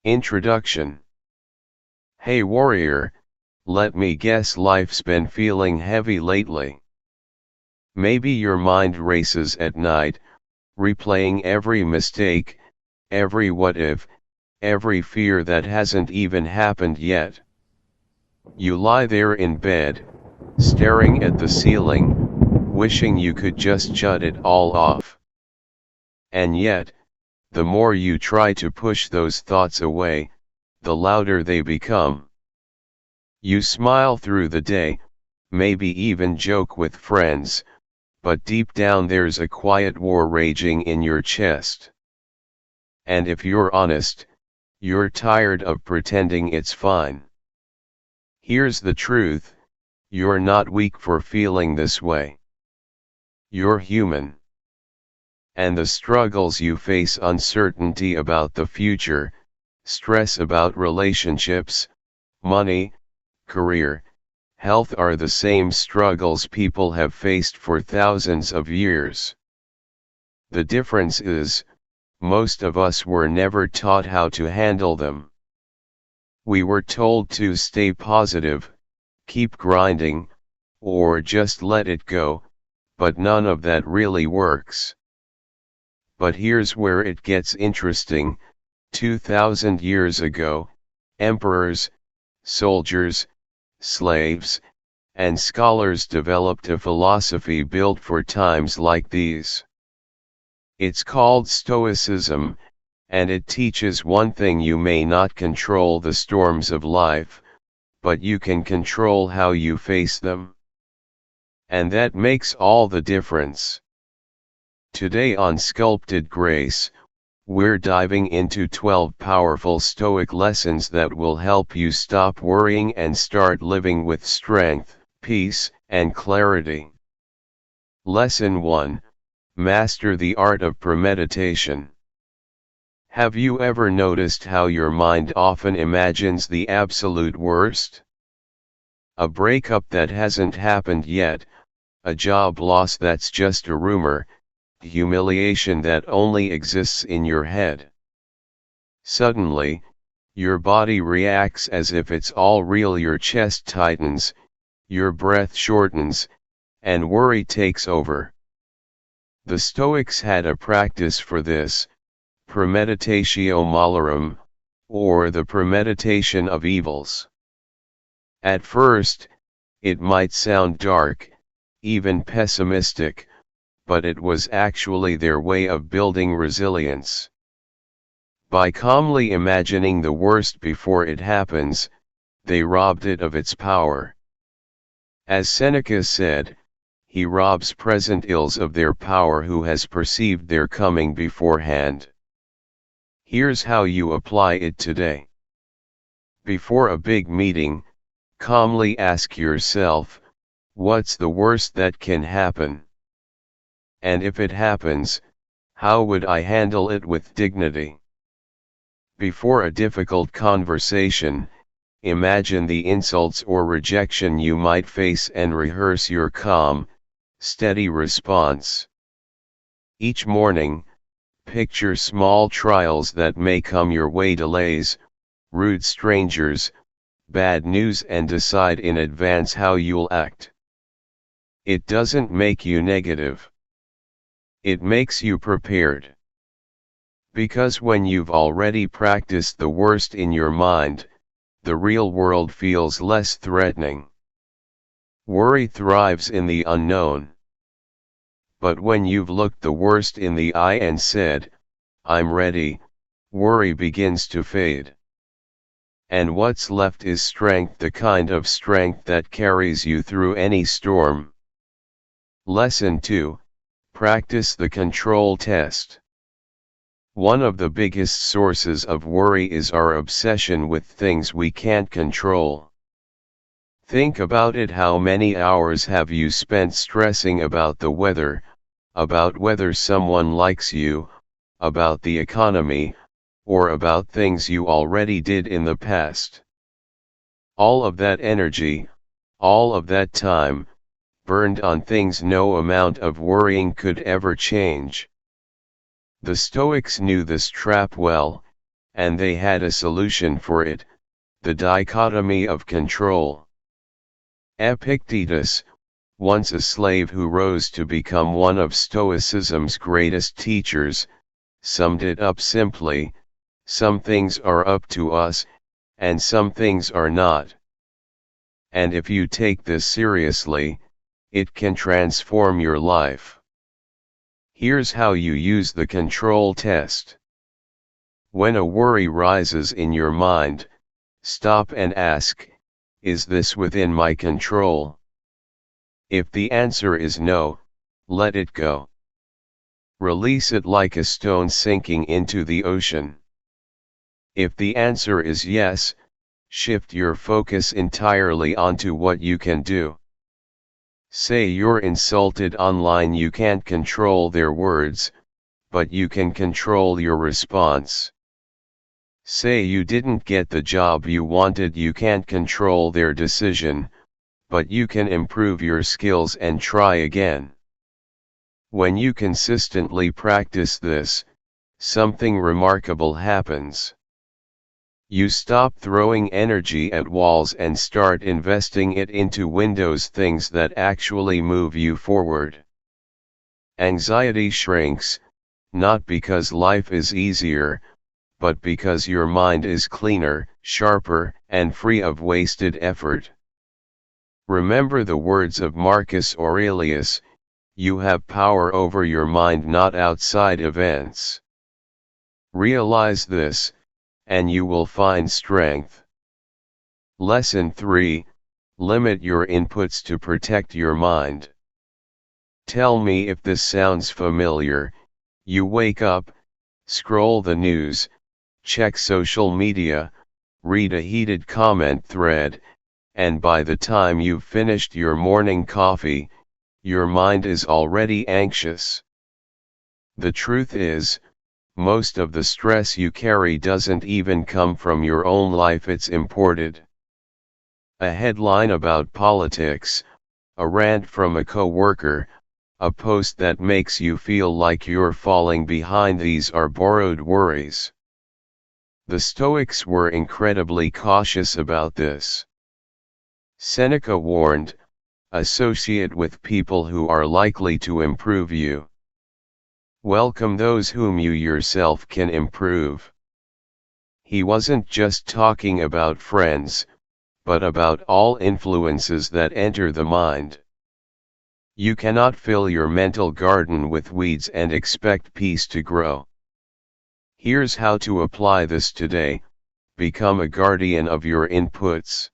Introduction. Hey warrior, let me guess, life's been feeling heavy lately. Maybe your mind races at night, replaying every mistake, every what if, every fear that hasn't even happened yet. You lie there in bed, staring at the ceiling, wishing you could just shut it all off. And yet, the more you try to push those thoughts away, the louder they become. You smile through the day, maybe even joke with friends, but deep down there's a quiet war raging in your chest. And if you're honest, you're tired of pretending it's fine. Here's the truth: you're not weak for feeling this way. You're human. And the struggles you face, uncertainty about the future, stress about relationships, money, career, health, are the same struggles people have faced for thousands of years. The difference is, most of us were never taught how to handle them. We were told to stay positive, keep grinding, or just let it go, but none of that really works. But here's where it gets interesting. 2,000 years ago, emperors, soldiers, slaves, and scholars developed a philosophy built for times like these. It's called Stoicism, and it teaches one thing: you may not control the storms of life, but you can control how you face them. And that makes all the difference. Today on Sculpted Grace, we're diving into 12 powerful Stoic lessons that will help you stop worrying and start living with strength, peace, and clarity. Lesson 1: Master the art of premeditation. Have you ever noticed how your mind often imagines the absolute worst? A breakup that hasn't happened yet, a job loss that's just a rumor, humiliation that only exists in your head. Suddenly, your body reacts as if it's all real. Your chest tightens, your breath shortens, and worry takes over. The Stoics had a practice for this: premeditatio malorum, or the premeditation of evils. At first, it might sound dark, even pessimistic, but it was actually their way of building resilience. By calmly imagining the worst before it happens, they robbed it of its power. As Seneca said, he robs present ills of their power who has perceived their coming beforehand. Here's how you apply it today. Before a big meeting, calmly ask yourself, what's the worst that can happen? And if it happens, how would I handle it with dignity? Before a difficult conversation, imagine the insults or rejection you might face and rehearse your calm, steady response. Each morning, picture small trials that may come your way: delays, rude strangers, bad news, and decide in advance how you'll act. It doesn't make you negative. It makes you prepared. Because when you've already practiced the worst in your mind, the real world feels less threatening. Worry thrives in the unknown. But when you've looked the worst in the eye and said, "I'm ready," worry begins to fade. And what's left is strength, the kind of strength that carries you through any storm. Lesson 2: Practice the control test. One of the biggest sources of worry is our obsession with things we can't control. Think about it: how many hours have you spent stressing about the weather, about whether someone likes you, about the economy, or about things you already did in the past? All of that energy, all of that time, burned on things no amount of worrying could ever change. The Stoics knew this trap well, and they had a solution for it: the dichotomy of control. Epictetus, once a slave who rose to become one of Stoicism's greatest teachers, summed it up simply: some things are up to us, and some things are not. And if you take this seriously, it can transform your life. Here's how you use the control test. When a worry rises in your mind, stop and ask, is this within my control? If the answer is no, let it go. Release it like a stone sinking into the ocean. If the answer is yes, shift your focus entirely onto what you can do. Say you're insulted online, you can't control their words, but you can control your response. Say you didn't get the job you wanted, you can't control their decision, but you can improve your skills and try again. When you consistently practice this, something remarkable happens. You stop throwing energy at walls and start investing it into windows, things that actually move you forward. Anxiety shrinks, not because life is easier, but because your mind is cleaner, sharper, and free of wasted effort. Remember the words of Marcus Aurelius: you have power over your mind, not outside events. Realize this, and you will find strength. Lesson 3: limit your inputs to protect your mind. Tell me if this sounds familiar. You wake up, scroll the news, check social media, read a heated comment thread, and by the time you've finished your morning coffee, your mind is already anxious. The truth is, most of the stress you carry doesn't even come from your own life, it's imported. A headline about politics, a rant from a coworker, a post that makes you feel like you're falling behind, these are borrowed worries. The Stoics were incredibly cautious about this. Seneca warned, associate with people who are likely to improve you. Welcome those whom you yourself can improve. He wasn't just talking about friends, but about all influences that enter the mind. You cannot fill your mental garden with weeds and expect peace to grow. Here's how to apply this today: become a guardian of your inputs.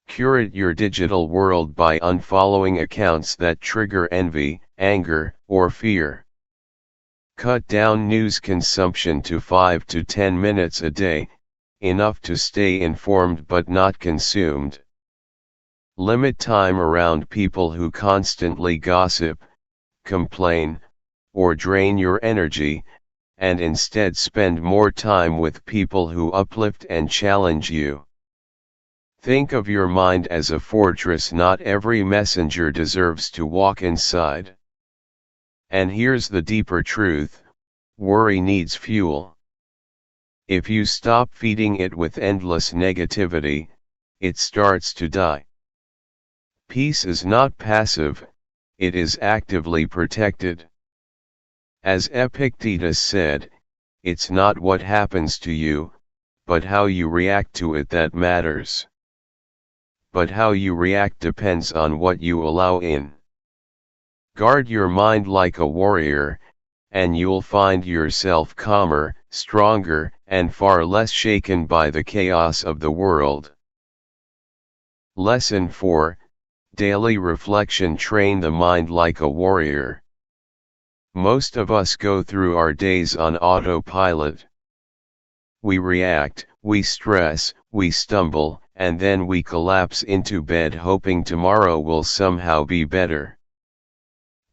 Curate your digital world by unfollowing accounts that trigger envy, anger, or fear. Cut down news consumption to 5 to 10 minutes a day, enough to stay informed but not consumed. Limit time around people who constantly gossip, complain, or drain your energy, and instead spend more time with people who uplift and challenge you. Think of your mind as a fortress. Not every messenger deserves to walk inside. And here's the deeper truth: worry needs fuel. If you stop feeding it with endless negativity, it starts to die. Peace is not passive, it is actively protected. As Epictetus said, it's not what happens to you, but how you react to it that matters. But how you react depends on what you allow in. Guard your mind like a warrior, and you'll find yourself calmer, stronger, and far less shaken by the chaos of the world. Lesson 4: Daily reflection. Train the mind like a warrior. Most of us go through our days on autopilot. We react, we stress, we stumble, and then we collapse into bed hoping tomorrow will somehow be better.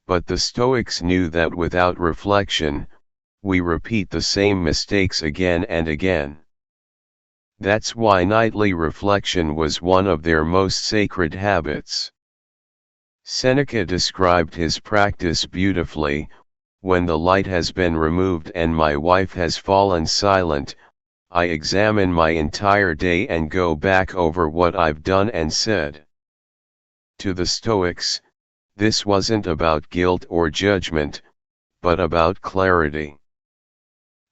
But the Stoics knew that without reflection, we repeat the same mistakes again and again. That's why nightly reflection was one of their most sacred habits. Seneca described his practice beautifully: when the light has been removed and my wife has fallen silent, I examine my entire day and go back over what I've done and said. To the Stoics, this wasn't about guilt or judgment, but about clarity.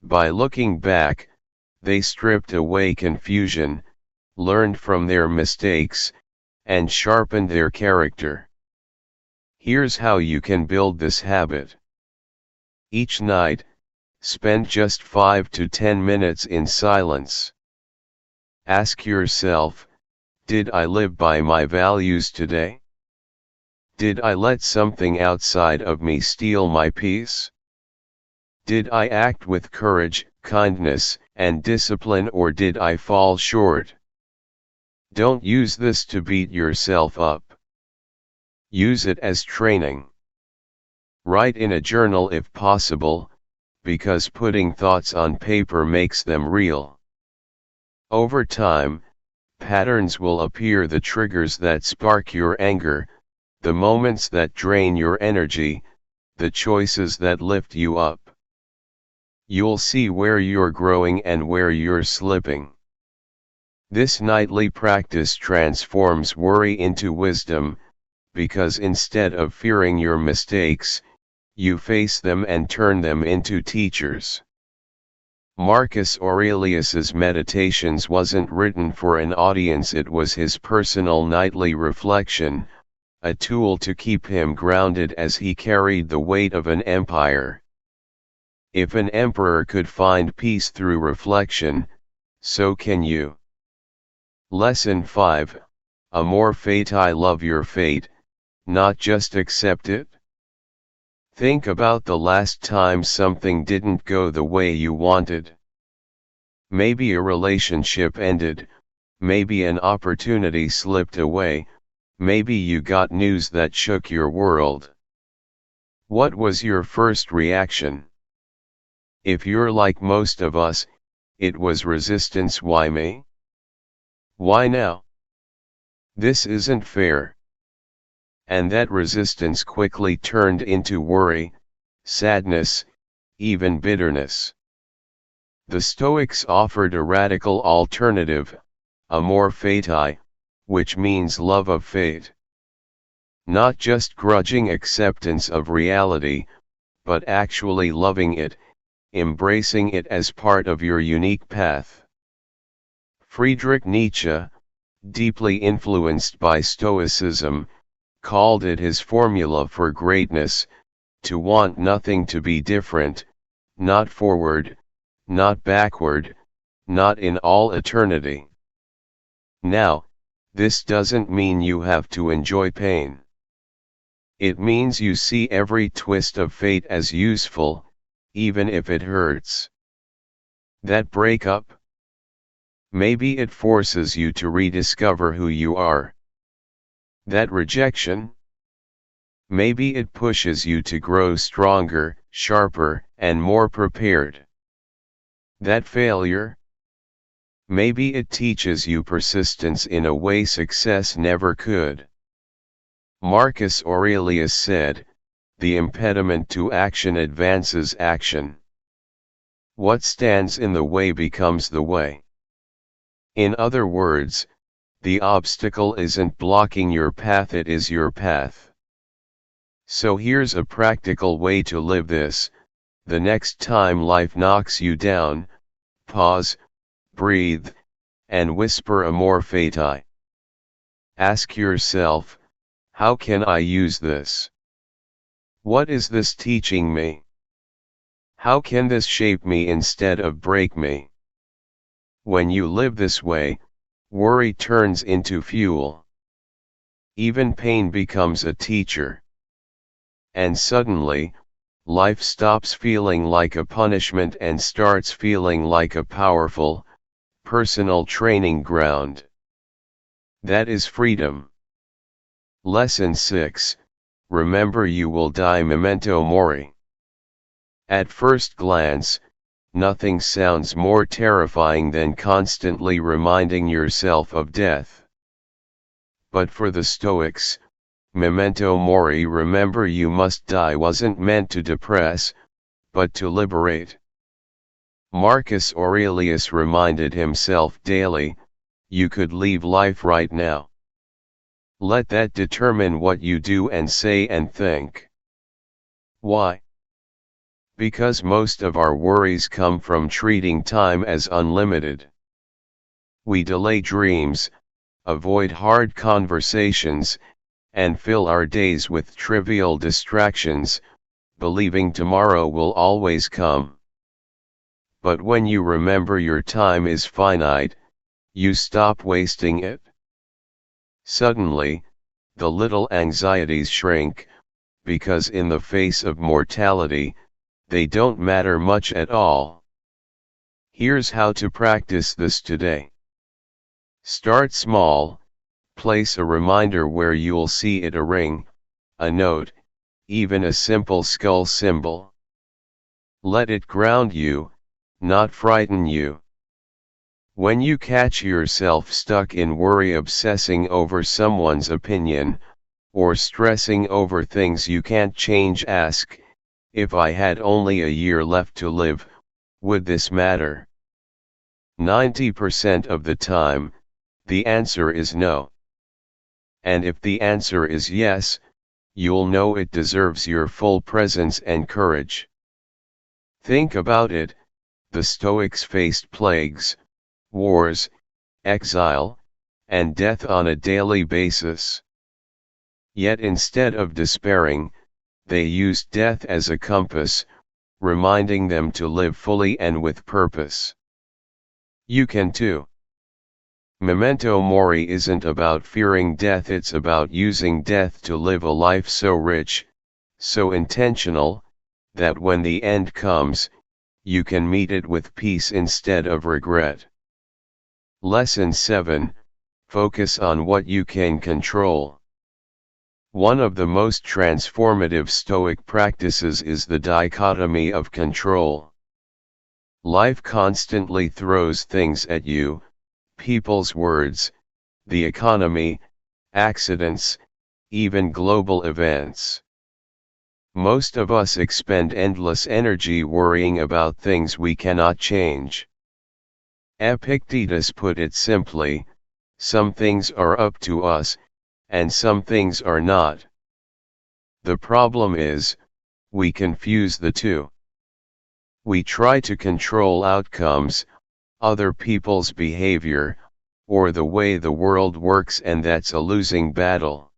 By looking back, they stripped away confusion, learned from their mistakes, and sharpened their character. Here's how you can build this habit. Each night, spend just 5 to 10 minutes in silence. Ask yourself, did I live by my values today? Did I let something outside of me steal my peace? Did I act with courage, kindness, and discipline, or did I fall short? Don't use this to beat yourself up. Use it as training. Write in a journal if possible, because putting thoughts on paper makes them real. Over time, patterns will appear: the triggers that spark your anger, the moments that drain your energy, the choices that lift you up. You'll see where you're growing and where you're slipping. This nightly practice transforms worry into wisdom, because instead of fearing your mistakes, you face them and turn them into teachers. Marcus Aurelius's Meditations wasn't written for an audience, it was his personal nightly reflection, a tool to keep him grounded as he carried the weight of an empire. If an emperor could find peace through reflection, so can you. Lesson 5, Amor Fati: love your fate, not just accept it. Think about the last time something didn't go the way you wanted. Maybe a relationship ended, maybe an opportunity slipped away, maybe you got news that shook your world. What was your first reaction? If you're like most of us, it was resistance. Why me? Why now? This isn't fair. And that resistance quickly turned into worry, sadness, even bitterness. The Stoics offered a radical alternative, amor fati, which means love of fate. Not just grudging acceptance of reality, but actually loving it, embracing it as part of your unique path. Friedrich Nietzsche, deeply influenced by Stoicism, called it his formula for greatness: to want nothing, to be different, not forward, not backward, not in all eternity. Now, this doesn't mean you have to enjoy pain. It means you see every twist of fate as useful, even if it hurts. That breakup? Maybe it forces you to rediscover who you are. That rejection? Maybe it pushes you to grow stronger, sharper, and more prepared. That failure? Maybe it teaches you persistence in a way success never could. Marcus Aurelius said, "The impediment to action advances action. What stands in the way becomes the way." In other words, the obstacle isn't blocking your path, it is your path. So here's a practical way to live this: the next time life knocks you down, pause, breathe, and whisper amor fati. Ask yourself, how can I use this? What is this teaching me? How can this shape me instead of break me? When you live this way, worry turns into fuel. Even pain becomes a teacher. And suddenly, life stops feeling like a punishment and starts feeling like a powerful, personal training ground. That is freedom. Lesson 6, remember you will die: memento mori. At first glance, nothing sounds more terrifying than constantly reminding yourself of death. But for the Stoics, memento mori, remember you must die, wasn't meant to depress, but to liberate. Marcus Aurelius reminded himself daily, you could leave life right now. Let that determine what you do and say and think. Why? Because most of our worries come from treating time as unlimited. We delay dreams, avoid hard conversations, and fill our days with trivial distractions, believing tomorrow will always come. But when you remember your time is finite, you stop wasting it. Suddenly, the little anxieties shrink, because in the face of mortality, they don't matter much at all. Here's how to practice this today. Start small, place a reminder where you'll see it, a ring, a note, even a simple skull symbol. Let it ground you, not frighten you. When you catch yourself stuck in worry, obsessing over someone's opinion, or stressing over things you can't change, ask, if I had only a year left to live, would this matter? 90% of the time, the answer is no. And if the answer is yes, you'll know it deserves your full presence and courage. Think about it, the Stoics faced plagues, wars, exile, and death on a daily basis. Yet instead of despairing, they used death as a compass, reminding them to live fully and with purpose. You can too. Memento mori isn't about fearing death, it's about using death to live a life so rich, so intentional, that when the end comes, you can meet it with peace instead of regret. Lesson 7, focus on what you can control. One of the most transformative Stoic practices is the dichotomy of control. Life constantly throws things at you, people's words, the economy, accidents, even global events. Most of us expend endless energy worrying about things we cannot change. Epictetus put it simply, some things are up to us, and some things are not. The problem is, we confuse the two. We try to control outcomes, other people's behavior, or the way the world works, and that's a losing battle.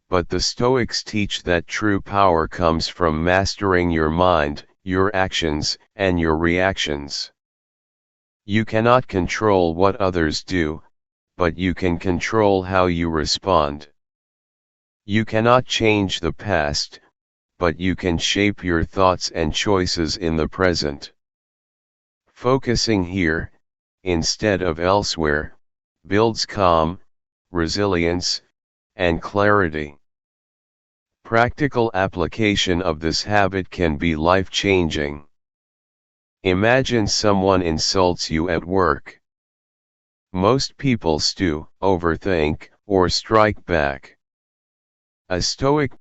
But the Stoics teach that true power comes from mastering your mind, your actions, and your reactions. You cannot control what others do, but you can control how you respond. You cannot change the past, but you can shape your thoughts and choices in the present. Focusing here, instead of elsewhere, builds calm, resilience, and clarity. Practical application of this habit can be life-changing. Imagine someone insults you at work. Most people stew, overthink, or strike back. A Stoic.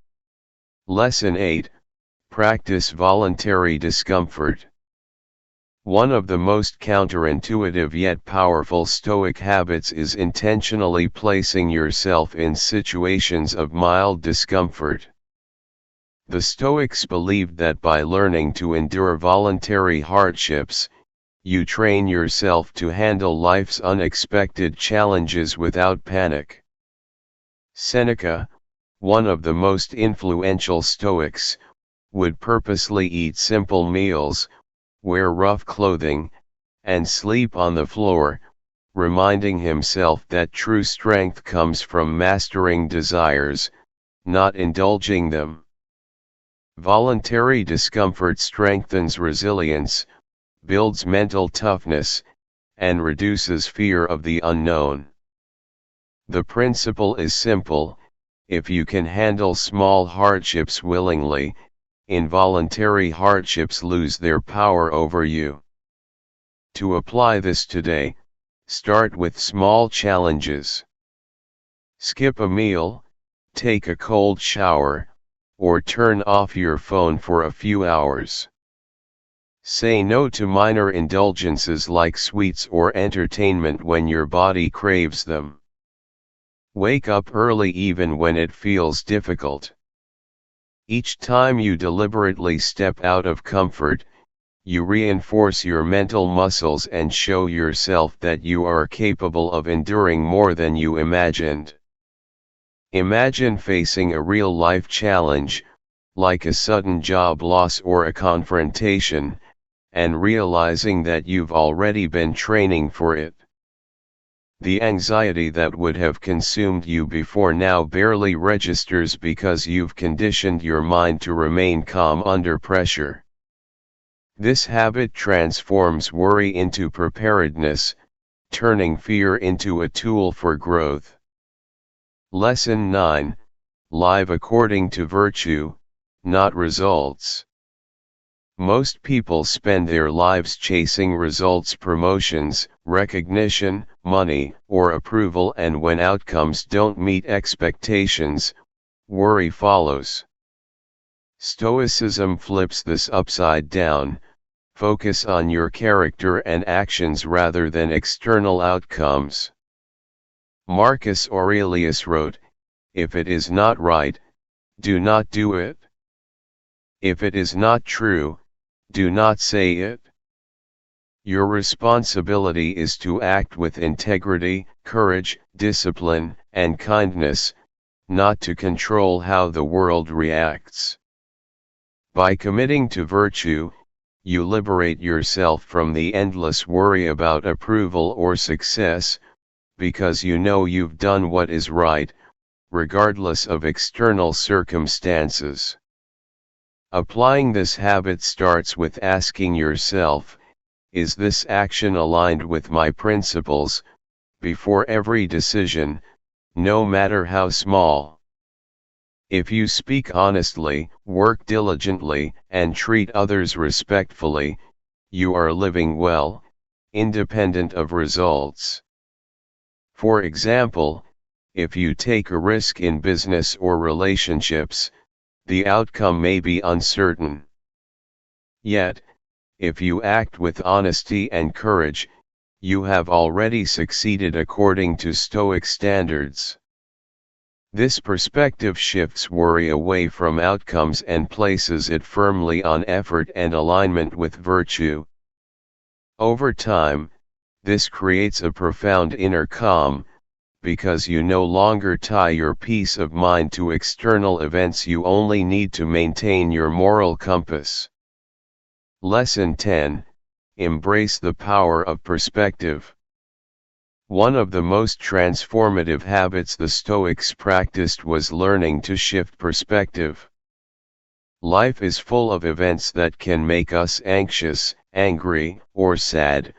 Lesson 8, practice voluntary discomfort. One of the most counterintuitive yet powerful Stoic habits is intentionally placing yourself in situations of mild discomfort. The Stoics believed that by learning to endure voluntary hardships, you train yourself to handle life's unexpected challenges without panic. Seneca, one of the most influential Stoics, would purposely eat simple meals, wear rough clothing, and sleep on the floor, reminding himself that true strength comes from mastering desires, not indulging them. Voluntary discomfort strengthens resilience, builds mental toughness, and reduces fear of the unknown. The principle is simple: if you can handle small hardships willingly, involuntary hardships lose their power over you. To apply this today, start with small challenges. Skip a meal, take a cold shower, or turn off your phone for a few hours. Say no to minor indulgences like sweets or entertainment when your body craves them. Wake up early even when it feels difficult. Each time you deliberately step out of comfort, you reinforce your mental muscles and show yourself that you are capable of enduring more than you imagined. Imagine facing a real-life challenge, like a sudden job loss or a confrontation, and realizing that you've already been training for it. The anxiety that would have consumed you before now barely registers because you've conditioned your mind to remain calm under pressure. This habit transforms worry into preparedness, turning fear into a tool for growth. Lesson 9: Live according to virtue, not results. Most people spend their lives chasing results, promotions, recognition, money, or approval, and when outcomes don't meet expectations, worry follows. Stoicism flips this upside down. Focus on your character and actions rather than external outcomes. Marcus Aurelius wrote, "If it is not right, do not do it. If it is not true, do not say it." Your responsibility is to act with integrity, courage, discipline, and kindness, not to control how the world reacts. By committing to virtue, you liberate yourself from the endless worry about approval or success, because you know you've done what is right, regardless of external circumstances. Applying this habit starts with asking yourself, is this action aligned with my principles, before every decision, no matter how small. If you speak honestly, work diligently, and treat others respectfully, you are living well, independent of results. For example, if you take a risk in business or relationships, the outcome may be uncertain. Yet, if you act with honesty and courage, you have already succeeded according to Stoic standards. This perspective shifts worry away from outcomes and places it firmly on effort and alignment with virtue. Over time, this creates a profound inner calm, because you no longer tie your peace of mind to external events. You only need to maintain your moral compass. Lesson 10: Embrace the power of perspective. One of the most transformative habits the Stoics practiced was learning to shift perspective. Life is full of events that can make us anxious, angry, or sad,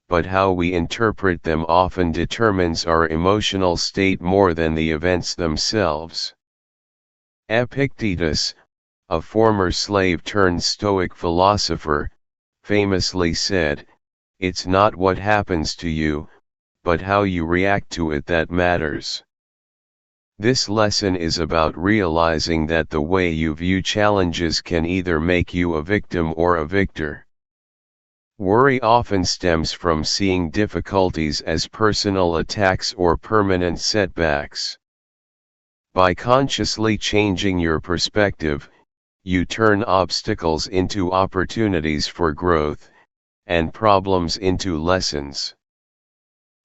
but how we interpret them often determines our emotional state more than the events themselves. Epictetus, a former slave turned Stoic philosopher, famously said, "It's not what happens to you, but how you react to it that matters." This lesson is about realizing that the way you view challenges can either make you a victim or a victor. Worry often stems from seeing difficulties as personal attacks or permanent setbacks. By consciously changing your perspective, you turn obstacles into opportunities for growth, and problems into lessons.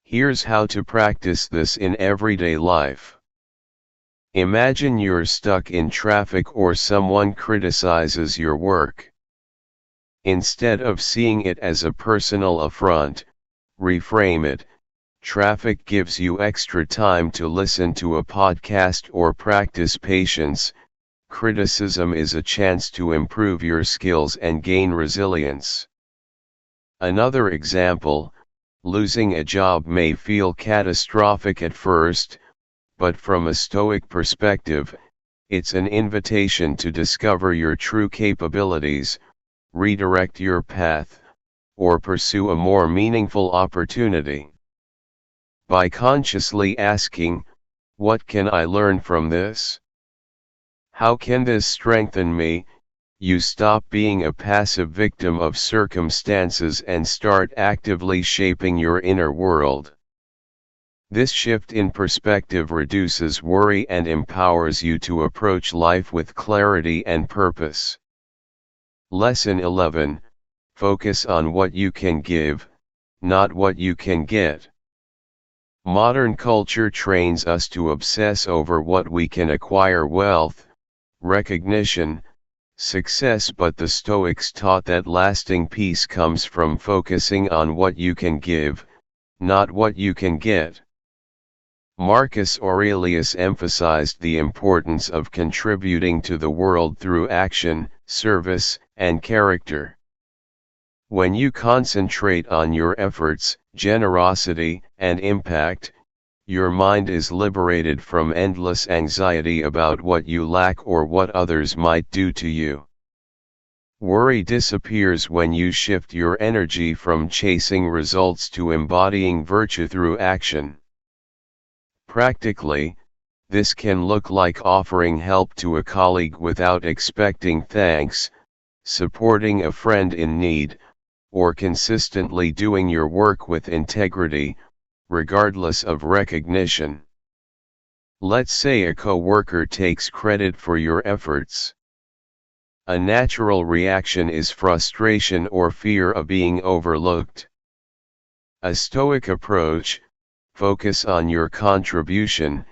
Here's how to practice this in everyday life. Imagine you're stuck in traffic or someone criticizes your work. Instead of seeing it as a personal affront, reframe it. Traffic gives you extra time to listen to a podcast or practice patience. Criticism is a chance to improve your skills and gain resilience. Another example: losing a job may feel catastrophic at first, but from a Stoic perspective, it's an invitation to discover your true capabilities, redirect your path, or pursue a more meaningful opportunity. By consciously asking, "What can I learn from this? How can this strengthen me?" you stop being a passive victim of circumstances and start actively shaping your inner world. This shift in perspective reduces worry and empowers you to approach life with clarity and purpose. Lesson 11. Focus on what you can give, not what you can get. Modern culture trains us to obsess over what we can acquire: wealth, recognition, success, but the Stoics taught that lasting peace comes from focusing on what you can give, not what you can get. Marcus Aurelius emphasized the importance of contributing to the world through action, service, and character. When you concentrate on your efforts, generosity, and impact, your mind is liberated from endless anxiety about what you lack or what others might do to you. Worry disappears when you shift your energy from chasing results to embodying virtue through action. Practically, this can look like offering help to a colleague without expecting thanks, supporting a friend in need, or consistently doing your work with integrity, regardless of recognition. Let's say a coworker takes credit for your efforts. A natural reaction is frustration or fear of being overlooked. A Stoic approach: focus on your contribution,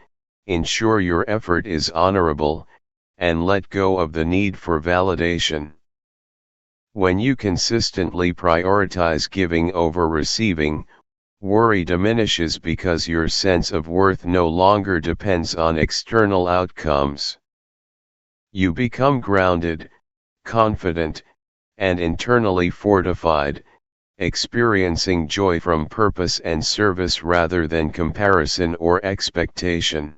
ensure your effort is honorable, and let go of the need for validation. When you consistently prioritize giving over receiving, worry diminishes because your sense of worth no longer depends on external outcomes. You become grounded, confident, and internally fortified, experiencing joy from purpose and service rather than comparison or expectation.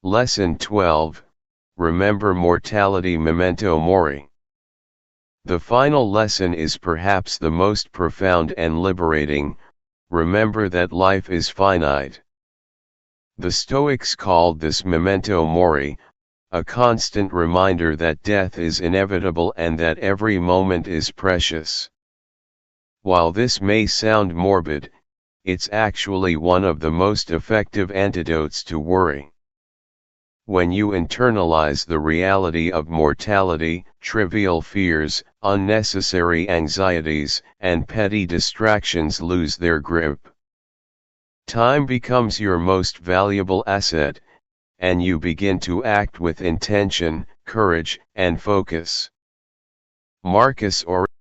Lesson 12. Remember mortality, memento mori. The final lesson is perhaps the most profound and liberating: remember that life is finite. The Stoics called this memento mori, a constant reminder that death is inevitable and that every moment is precious. While this may sound morbid, it's actually one of the most effective antidotes to worry. When you internalize the reality of mortality, trivial fears, unnecessary anxieties, and petty distractions lose their grip. Time becomes your most valuable asset, and you begin to act with intention, courage, and focus. Marcus Aurelius